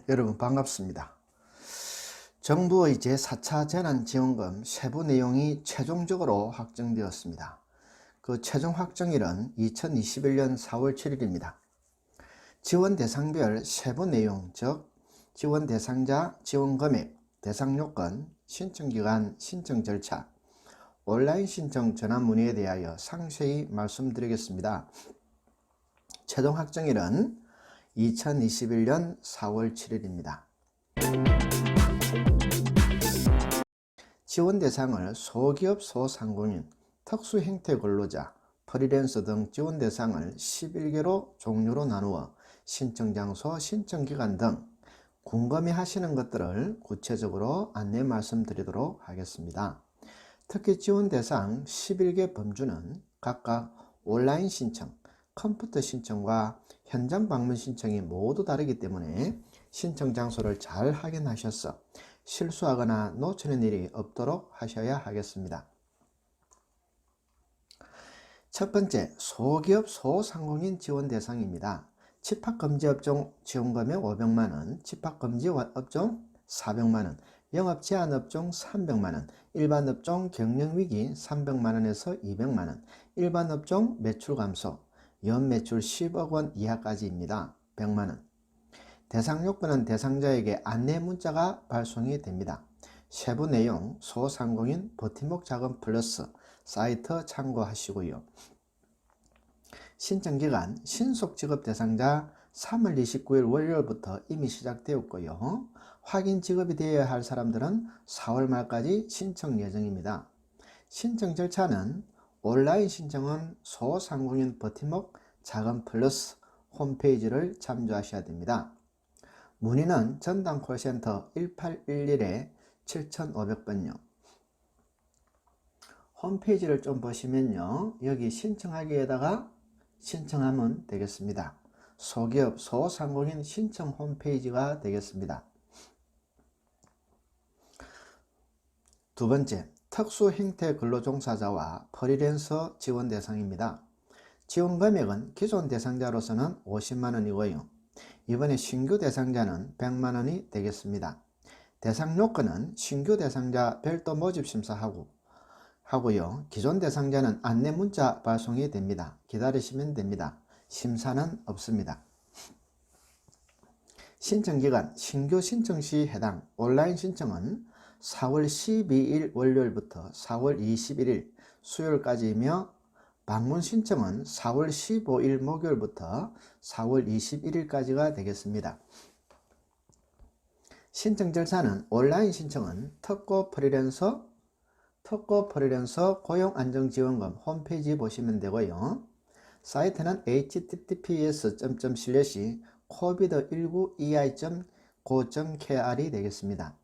여러분 반갑습니다. 정부의 제4차 재난지원금 세부 내용이 최종적으로 확정되었습니다. 그 최종 확정일은 2021년 4월 7일입니다. 지원 대상별 세부 내용, 즉 지원 대상자, 지원 금액, 대상 요건, 신청 기간, 신청 절차, 온라인 신청 전환 문의에 대하여 상세히 말씀드리겠습니다. 최종 확정일은 2021년 4월 7일입니다. 지원 대상을 소기업, 소상공인, 특수형태 근로자, 프리랜서 등 지원 대상을 11개로 종류로 나누어 신청 장소, 신청 기간 등 궁금해 하시는 것들을 구체적으로 안내 말씀드리도록 하겠습니다. 특히 지원 대상 11개 범주는 각각 온라인 신청, 컴퓨터 신청과 현장 방문 신청이 모두 다르기 때문에 신청 장소를 잘 확인하셔서 실수하거나 놓치는 일이 없도록 하셔야 하겠습니다. 첫 번째, 소기업, 소상공인 지원 대상입니다. 집합금지업종 지원금액 500만원, 집합금지업종 400만원, 영업제한업종 300만원, 일반업종 경영위기 300만원에서 200만원, 일반업종 매출감소, 연매출 10억원 이하까지입니다. 100만원. 대상 요건은 대상자에게 안내 문자가 발송이 됩니다. 세부 내용 소상공인 버팀목 자금 플러스 사이트 참고하시고요. 신청기간 신속 지급 대상자 3월 29일 월요일부터 이미 시작되었고요. 확인 지급이 되어야 할 사람들은 4월 말까지 신청 예정입니다. 신청 절차는 온라인 신청은 소상공인 버팀목 자금 플러스 홈페이지를 참조하셔야 됩니다. 문의는 전담 콜센터 1811-7500번요. 홈페이지를 좀 보시면요. 여기 신청하기에다가 신청하면 되겠습니다. 소기업, 소상공인 신청 홈페이지가 되겠습니다. 두 번째, 특수형태 근로종사자와 프리랜서 지원 대상입니다. 지원 금액은 기존 대상자로서는 50만원이고요. 이번에 신규 대상자는 100만원이 되겠습니다. 대상 요건은 신규 대상자 별도 모집 심사하고요. 기존 대상자는 안내 문자 발송이 됩니다. 기다리시면 됩니다. 심사는 없습니다. 신청기간 신규 신청 시 해당 온라인 신청은 4월 12일 월요일부터 4월 21일 수요일까지이며 방문 신청은 4월 15일 목요일부터 4월 21일까지가 되겠습니다. 신청 절차는 온라인 신청은 특고 프리랜서 고용안정지원금 홈페이지 보시면 되고요. 사이트는 https://covid19ei.go.kr이 되겠습니다.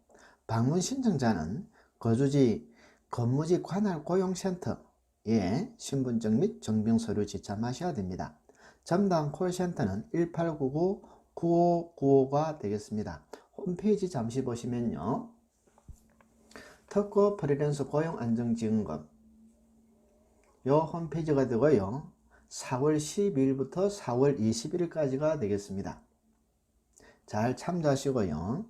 방문 신청자는 거주지 근무지 관할 고용센터에 신분증 및 증빙서류 지참하셔야 됩니다. 전담 콜센터는 1899-9595가 되겠습니다. 홈페이지 잠시 보시면요. 특고 프리랜서 고용안정지원금 요 홈페이지가 되고요. 4월 12일부터 4월 21일까지가 되겠습니다. 잘 참조하시고요.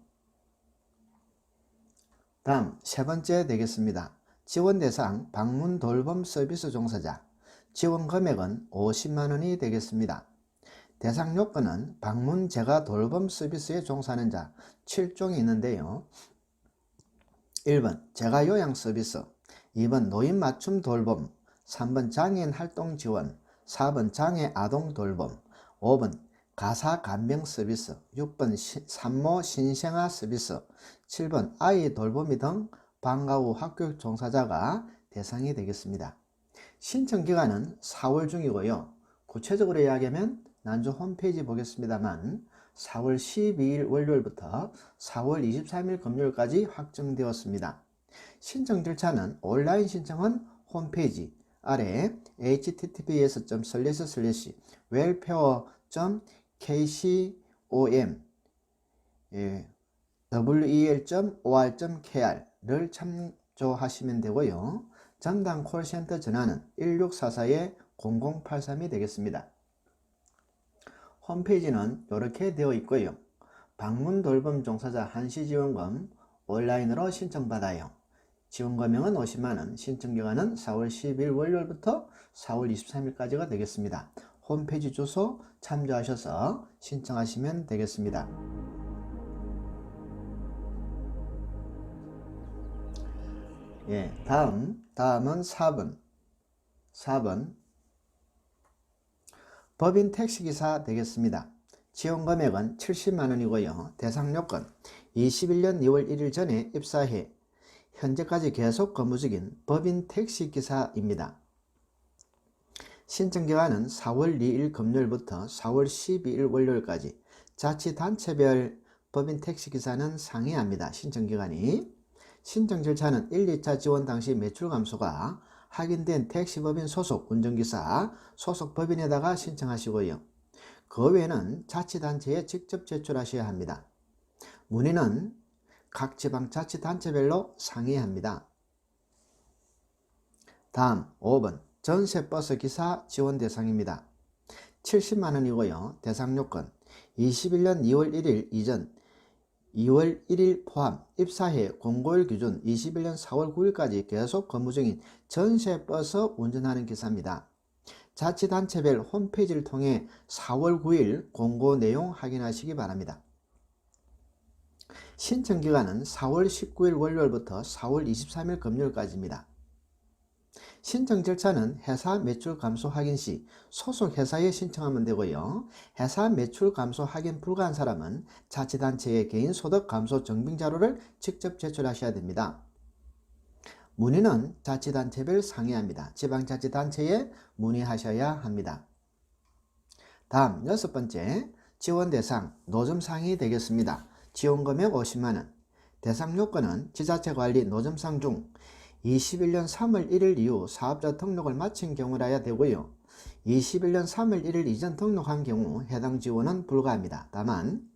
다음 세 번째 되겠습니다. 지원 대상 방문 돌봄 서비스 종사자 지원 금액은 50만원이 되겠습니다. 대상 요건은 방문 재가 돌봄 서비스에 종사하는 자 7종이 있는데요. 1번 재가 요양 서비스, 2번 노인 맞춤 돌봄, 3번 장애인 활동 지원, 4번 장애 아동 돌봄, 5번 가사 간병 서비스, 6번 산모 신생아 서비스, 7번 아이 돌보미 등 방과 후 학교 종사자가 대상이 되겠습니다. 신청 기간은 4월 중이고요. 구체적으로 이야기하면 난주 홈페이지 보겠습니다만 4월 12일 월요일부터 4월 23일 금요일까지 확정되었습니다. 신청 절차는 온라인 신청은 홈페이지 아래 https://welfare.kcom.wel.or.kr를 참조하시면 되고요. 전담 콜센터 전화는 1644-0083이 되겠습니다. 홈페이지는 이렇게 되어 있고요. 방문돌봄 종사자 한시지원금 온라인으로 신청받아요. 지원금액은 50만원, 신청기간은 4월 10일 월요일부터 4월 23일까지가 되겠습니다. 홈페이지 주소 참조하셔서 신청하시면 되겠습니다. 다음은 4번 법인 택시기사 되겠습니다. 지원금액은 70만원이고요. 대상 요건 21년 2월 1일 전에 입사해 현재까지 계속 근무 중인 법인 택시기사입니다. 신청기간은 4월 2일 금요일부터 4월 12일 월요일까지. 자치단체별 법인 택시기사는 상이합니다. 신청기간이. 신청 절차는 1, 2차 지원 당시 매출 감소가 확인된 택시법인 소속 운전기사 소속 법인에다가 신청하시고요. 그 외에는 자치단체에 직접 제출하셔야 합니다. 문의는 각 지방자치단체별로 상의합니다. 다음 5번 전세버스 기사 지원 대상입니다. 70만원이고요. 대상 요건 21년 2월 1일 이전 2월 1일 포함 입사해 공고일 기준 21년 4월 9일까지 계속 근무 중인 전세버스 운전하는 기사입니다. 자치단체별 홈페이지를 통해 4월 9일 공고 내용 확인하시기 바랍니다. 신청기간은 4월 19일 월요일부터 4월 23일 금요일까지입니다. 신청 절차는 회사 매출 감소 확인 시 소속 회사에 신청하면 되고요. 회사 매출 감소 확인 불가한 사람은 자치단체에 개인소득 감소 증빙자료를 직접 제출하셔야 됩니다. 문의는 자치단체별 상의합니다. 지방자치단체에 문의하셔야 합니다. 다음 6번째 지원 대상 노점 상이 되겠습니다. 지원금액 50만원. 대상 요건은 지자체관리 노점상 중 21년 3월 1일 이후 사업자 등록을 마친 경우라야 되고요. 21년 3월 1일 이전 등록한 경우 해당 지원은 불가합니다. 다만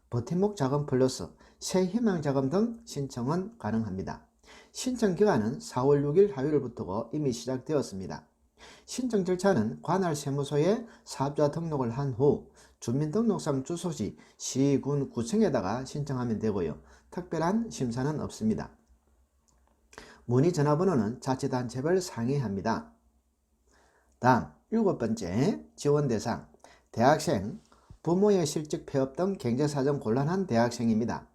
버팀목 자금 플러스 새 희망 자금 등 신청은 가능합니다. 신청 기간은 4월 6일 화요일부터고 이미 시작되었습니다. 신청 절차는 관할 세무서에 사업자 등록을 한 후 주민등록상 주소지 시, 군, 구청에다가 신청하면 되고요. 특별한 심사는 없습니다. 문의 전화번호는 자치단체별 상의합니다. 다음 7번째 지원 대상 대학생, 부모의 실직 폐업 등 경제사정 곤란한 대학생입니다.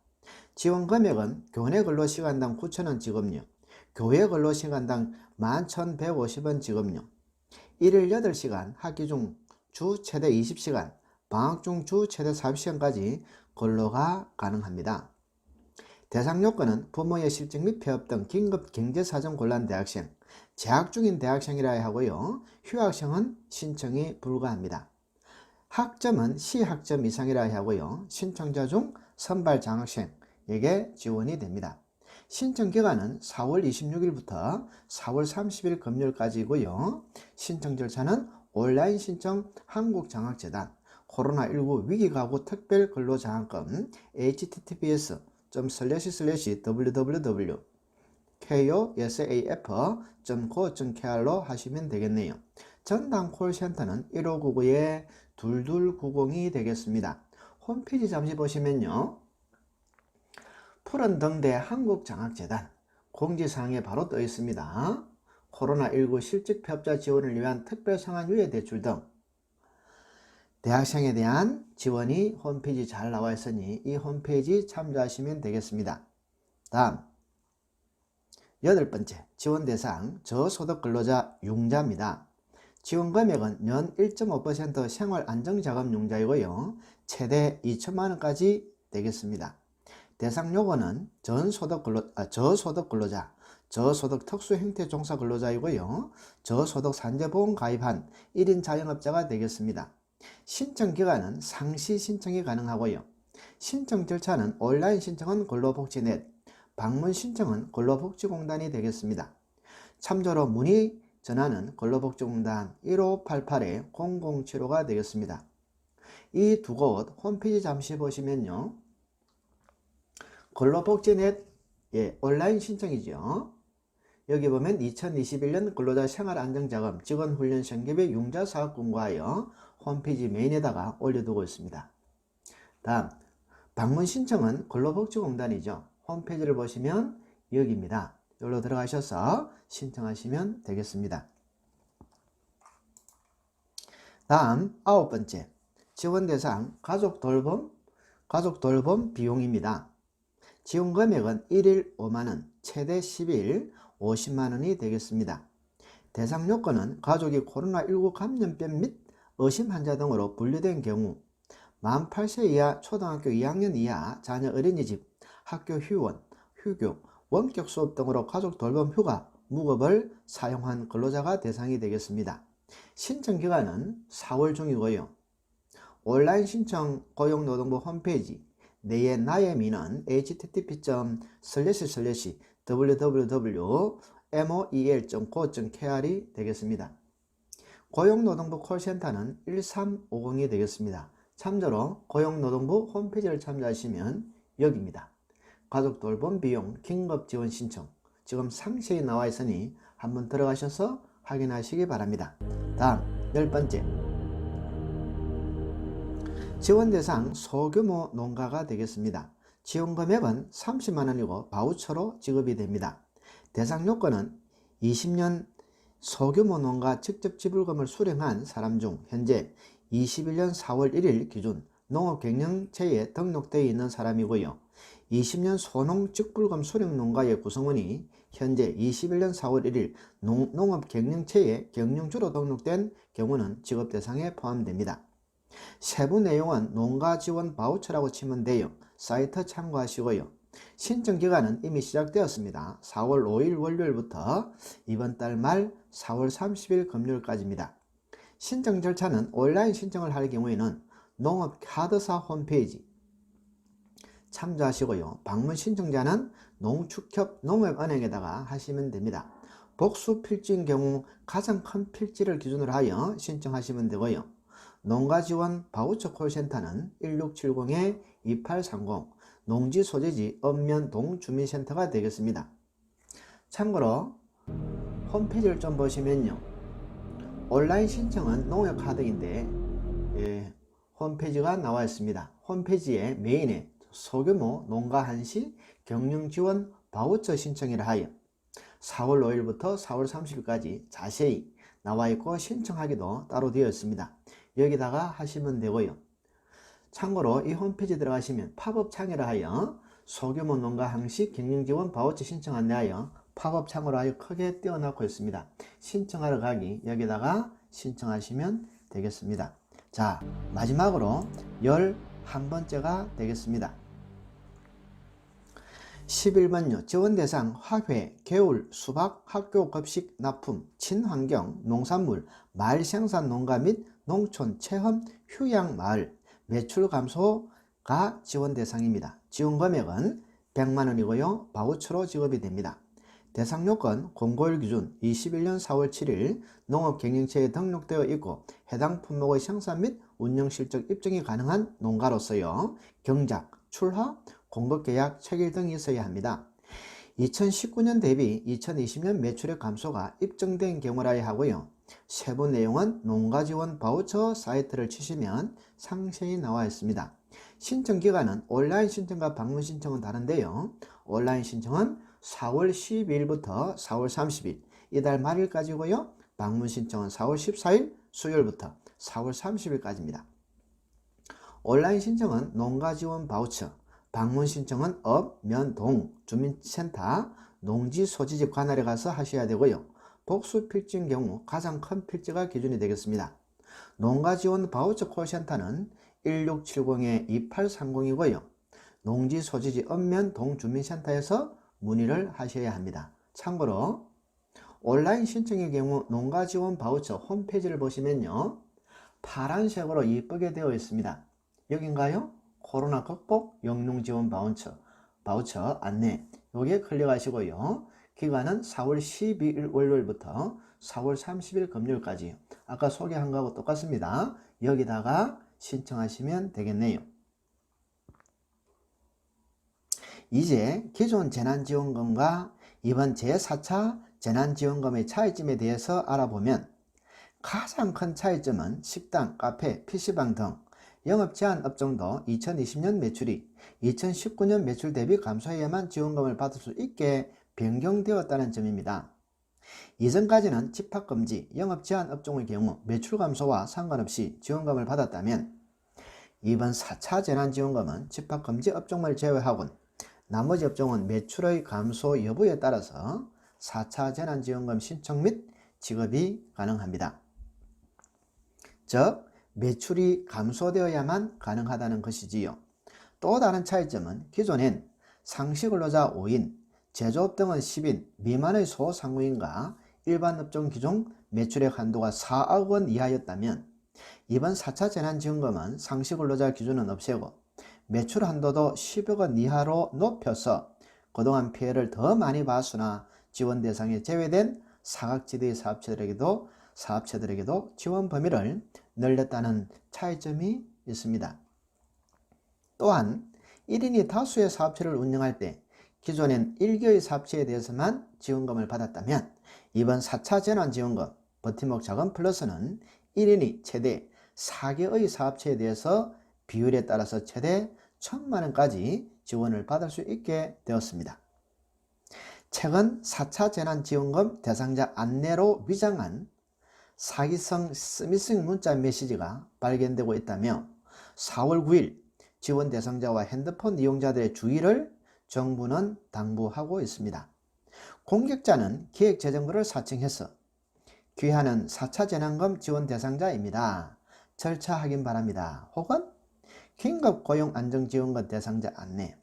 지원 금액은 교내 근로시간당 9,000원 지급료, 교회 근로시간당 11,150원 지급료, 일일 8시간, 학기 중 주 최대 20시간, 방학 중 주 최대 40시간까지 근로가 가능합니다. 대상 요건은 부모의 실직 및 폐업 등 긴급 경제사정 곤란 대학생, 재학 중인 대학생이라 하고요. 휴학생은 신청이 불가합니다. 학점은 시학점 이상이라 하고요. 신청자 중 선발 장학생에게 지원이 됩니다. 신청 기간은 4월 26일부터 4월 30일 금요일까지이고요. 신청 절차는 온라인 신청 한국장학재단 코로나19 위기가구 특별근로장학금 https://www.kosaf.go.kr로 하시면 되겠네요. 전담 콜센터는 1599-2290이 되겠습니다. 홈페이지 잠시 보시면요. 푸른 등대 한국장학재단 공지사항에 바로 떠 있습니다. 코로나19 실직 폐업자 지원을 위한 특별상환유예 대출 등 대학생에 대한 지원이 홈페이지 잘 나와 있으니 이 홈페이지 참조하시면 되겠습니다. 다음 8번째 지원 대상 저소득 근로자 융자입니다. 지원 금액은 연 1.5% 생활안정자금 융자이고요. 최대 2천만원까지 되겠습니다. 대상 요건은 저소득 근로자, 저소득 특수형태 종사 근로자이고요. 저소득 산재보험 가입한 1인 자영업자가 되겠습니다. 신청 기간은 상시 신청이 가능하고요. 신청 절차는 온라인 신청은 근로복지넷, 방문 신청은 근로복지공단이 되겠습니다. 참조로 문의 전화는 근로복지공단 1588-0075가 되겠습니다. 이 두 곳 홈페이지 잠시 보시면요. 근로복지넷 온라인 신청이죠. 여기 보면 2021년 근로자 생활안정자금 직원훈련시험개별 융자사업 공고하여 홈페이지 메인에다가 올려두고 있습니다. 다음 방문 신청은 근로복지공단이죠. 홈페이지를 보시면 여기입니다. 여기로 들어가셔서 신청하시면 되겠습니다. 다음 9번째, 지원 대상 가족 돌봄 비용입니다. 지원 금액은 1일 5만원, 최대 10일 50만원이 되겠습니다. 대상 요건은 가족이 코로나19 감염병 및 의심 환자 등으로 분류된 경우, 만 8세 이하 초등학교 2학년 이하 자녀 어린이집, 학교 휴원, 휴교, 원격 수업 등으로 가족 돌봄 휴가, 무급을 사용한 근로자가 대상이 되겠습니다. 신청 기간은 4월 중이고요. 온라인 신청 고용노동부 홈페이지 내의 나의 민원 http://www.moel.go.kr이 되겠습니다. 고용노동부 콜센터는 1350이 되겠습니다. 참조로 고용노동부 홈페이지를 참조하시면 여기입니다. 가족돌봄 비용 긴급지원 신청, 지금 상세히 나와 있으니 한번 들어가셔서 확인하시기 바랍니다. 다음 10번째, 지원 대상 소규모 농가가 되겠습니다. 지원 금액은 30만원이고 바우처로 지급이 됩니다. 대상 요건은 20년 소규모 농가 직접 지불금을 수령한 사람 중 현재 21년 4월 1일 기준 농업경영체에 등록되어 있는 사람이고요. 20년 소농 직불금 수령 농가의 구성원이 현재 21년 4월 1일 농업경영체에 경영주로 등록된 경우는 지급 대상에 포함됩니다. 세부 내용은 농가 지원 바우처라고 치면 돼요. 사이트 참고하시고요. 신청 기간은 이미 시작되었습니다. 4월 5일 월요일부터 이번 달 말 4월 30일 금요일까지입니다. 신청 절차는 온라인 신청을 할 경우에는 농업카드사 홈페이지 참조하시고요. 방문 신청자는 농축협 농업은행에다가 하시면 됩니다. 복수 필지인 경우 가장 큰 필지를 기준으로 하여 신청하시면 되고요. 농가지원 바우처 콜센터는 1670-2830 농지소재지 읍면 동주민센터가 되겠습니다. 참고로 홈페이지를 좀 보시면요, 온라인 신청은 농협카드인데 홈페이지가 나와 있습니다. 홈페이지에 메인에 소규모 농가 한시 경영지원 바우처 신청이라 하여 4월 5일부터 4월 30일까지 자세히 나와 있고 신청하기도 따로 되어 있습니다. 여기다가 하시면 되고요. 참고로 이 홈페이지 들어가시면 팝업 창이라 하여 소규모 농가 항시 경영지원 바우처 신청 안내하여 팝업 창으로 하여 크게 띄워놓고 있습니다. 신청하러 가기 여기다가 신청하시면 되겠습니다. 자, 마지막으로 11번째가 되겠습니다. 11번요. 지원대상 화훼, 개울, 수박, 학교 급식 납품, 친환경, 농산물, 마을 생산 농가 및 농촌 체험 휴양 마을 매출 감소가 지원 대상입니다. 지원 금액은 100만원이고요. 바우처로 지급이 됩니다. 대상 요건 공고일 기준 21년 4월 7일 농업경영체에 등록되어 있고 해당 품목의 생산 및 운영 실적 입증이 가능한 농가로서요. 경작, 출하, 공급계약 체결 등이 있어야 합니다. 2019년 대비 2020년 매출의 감소가 입증된 경우라야 하고요. 세부 내용은 농가지원 바우처 사이트를 치시면 상세히 나와 있습니다. 신청 기간은 온라인 신청과 방문 신청은 다른데요. 온라인 신청은 4월 12일부터 4월 30일 이달 말일까지고요. 방문 신청은 4월 14일 수요일부터 4월 30일까지입니다. 온라인 신청은 농가지원 바우처, 방문 신청은 업, 면, 동, 주민센터, 농지소지지 관할에 가서 하셔야 되고요. 복수 필지인 경우 가장 큰 필지가 기준이 되겠습니다. 농가지원 바우처 콜센터는 1670-2830이고요. 농지소지지 읍면 동주민센터에서 문의를 하셔야 합니다. 참고로 온라인 신청의 경우 농가지원 바우처 홈페이지를 보시면요, 파란색으로 이쁘게 되어 있습니다. 여긴가요? 코로나 극복 영농지원 바우처 안내, 여기에 클릭하시고요. 기간은 4월 12일 월요일부터 4월 30일 금요일까지 아까 소개한 거하고 똑같습니다. 여기다가 신청하시면 되겠네요. 이제 기존 재난지원금과 이번 제4차 재난지원금의 차이점에 대해서 알아보면 가장 큰 차이점은 식당, 카페, PC방 등 영업제한 업종도 2020년 매출이 2019년 매출 대비 감소해야만 지원금을 받을 수 있게 변경되었다는 점입니다. 이전까지는 집합금지, 영업제한 업종의 경우 매출 감소와 상관없이 지원금을 받았다면 이번 4차 재난지원금은 집합금지 업종을 제외하곤 나머지 업종은 매출의 감소 여부에 따라서 4차 재난지원금 신청 및 지급이 가능합니다. 즉 매출이 감소되어야만 가능하다는 것이지요. 또 다른 차이점은 기존엔 상시근로자 5인, 제조업 등은 10인 미만의 소상공인과 일반 업종 기준 매출액 한도가 4억 원 이하였다면 이번 4차 재난지원금은 상시근로자 기준은 없애고 매출 한도도 10억 원 이하로 높여서 그동안 피해를 더 많이 봤으나 지원 대상에 제외된 사각지대 사업체들에게도 지원 범위를 늘렸다는 차이점이 있습니다. 또한 1인이 다수의 사업체를 운영할 때 기존엔 1개의 사업체에 대해서만 지원금을 받았다면 이번 4차 재난지원금 버팀목 자금 플러스는 1인이 최대 4개의 사업체에 대해서 비율에 따라서 최대 1,000만원까지 지원을 받을 수 있게 되었습니다. 최근 4차 재난지원금 대상자 안내로 위장한 사기성 스미싱 문자 메시지가 발견되고 있다며 4월 9일 지원 대상자와 핸드폰 이용자들의 주의를 정부는 당부하고 있습니다. 공격자는 기획재정부를 사칭해서 귀하는 4차 재난금 지원 대상자입니다. 절차 확인 바랍니다. 혹은 긴급고용안정지원금 대상자 안내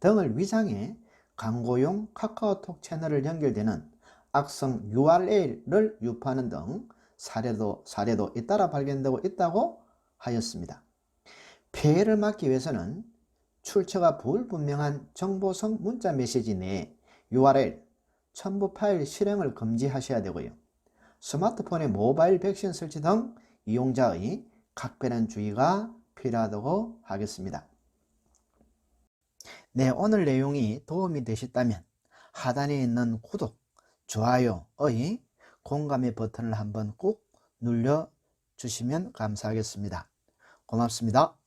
등을 위장해 광고용 카카오톡 채널을 연결되는 악성 URL을 유포하는 등 사례도 잇따라 발견되고 있다고 하였습니다. 피해를 막기 위해서는 출처가 불분명한 정보성 문자 메시지 내에 URL, 첨부 파일 실행을 금지하셔야 되고요. 스마트폰에 모바일 백신 설치 등 이용자의 각별한 주의가 필요하다고 하겠습니다. 네, 오늘 내용이 도움이 되셨다면 하단에 있는 구독, 좋아요의 공감의 버튼을 한번 꼭 눌러주시면 감사하겠습니다. 고맙습니다.